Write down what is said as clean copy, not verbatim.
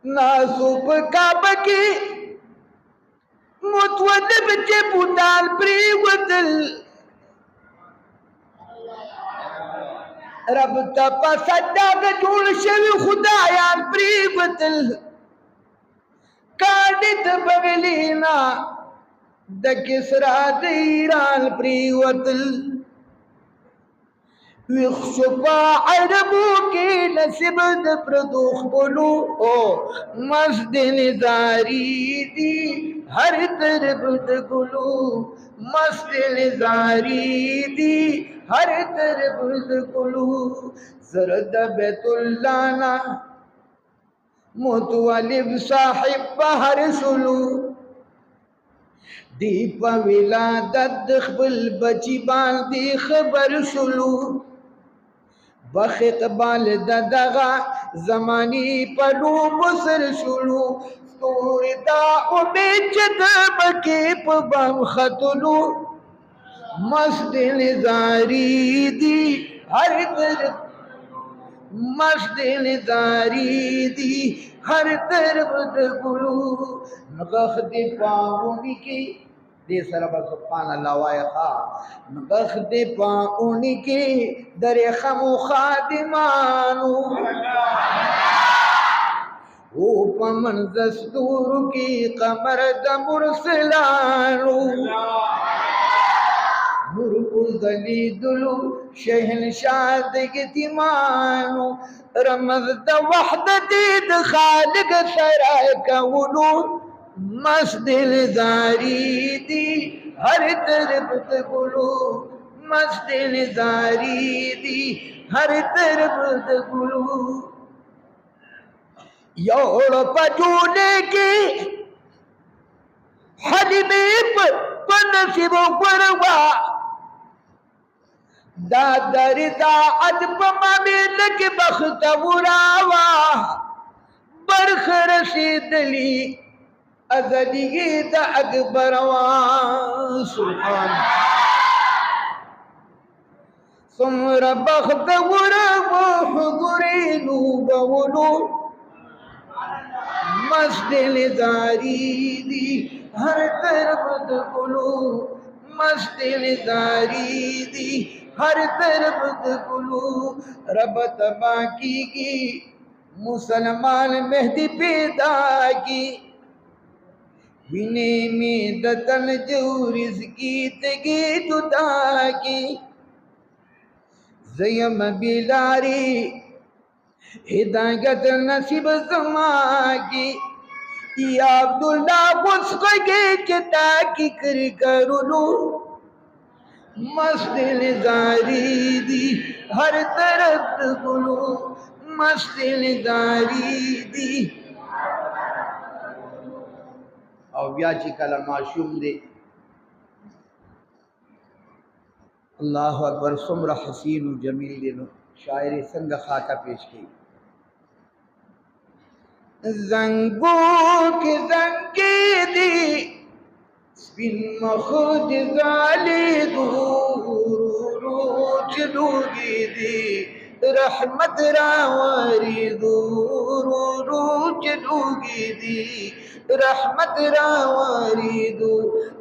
ناسوب کعبه کې متولب چې بوتان پریوتل رب ته په صداق جوړ شوي خدایان پریوتل کاڼي د بغلینا د کسرا د ایران پریوتل ویخ شپا عربو کی نصیب د پردوخ بولو او مزد نزاری دی ہر طرف د گلو مزد نزاری دی ہر طرف د گلو زرد بیت اللہ نا متولب صاحب بہر سلو دی پا ولادت دخبل بچی باندی خبر سلو بخ اقبال ددغا زمانی پلو بسر شلو ستوری دا امید چد بکی پبام خطلو مست نزاری دی ہر طرف مست نزاری دی ہر طرف دگلو نگخ دی پاونی کی دے سربا سبحان اللہ وائقا نگخ دے پاؤنی کے در خمو خادمانو او پمن دستور کی قمر دمرسلانو مرکل دلیدلو شہنشاہ دگتمانو رمز دا وحدت دا خالق سرائے کولو مست نزاری دی ہر طرف دگلو مست نزاری دی ہر طرف دگلو یوڑ پجونے کی حلمی پنسب قروا دادر دا عدب مملک بخت وراوا برخ رسید لی ازلی دا اکبر وان سبحان سمر بخت وراوا حضرینو بولو مست نزاری دی ہر طرف دگلو مست نزاری دی ہر طرف دگلو رب تبا کی مسلمان مہدی پیدا کی وینے میں دتن جو رزقی تگی جدا کی زیم بلاری ہدایت نصیب زمان کی یا عبداللہ بسق کے چتا کی کرلو مست نزاری دی ہر طرف گلو مست نزاری دی او بیا چی کلا معشوم دے اللہ اکبر سمر حسین و جمیل دے شاعر سنگ خاکہ پیش کی زنگو کی زنگی دی سپین مخود زالی دور چلوگی دی رحمت راواری دور چلوگی دی رحمت راواری دور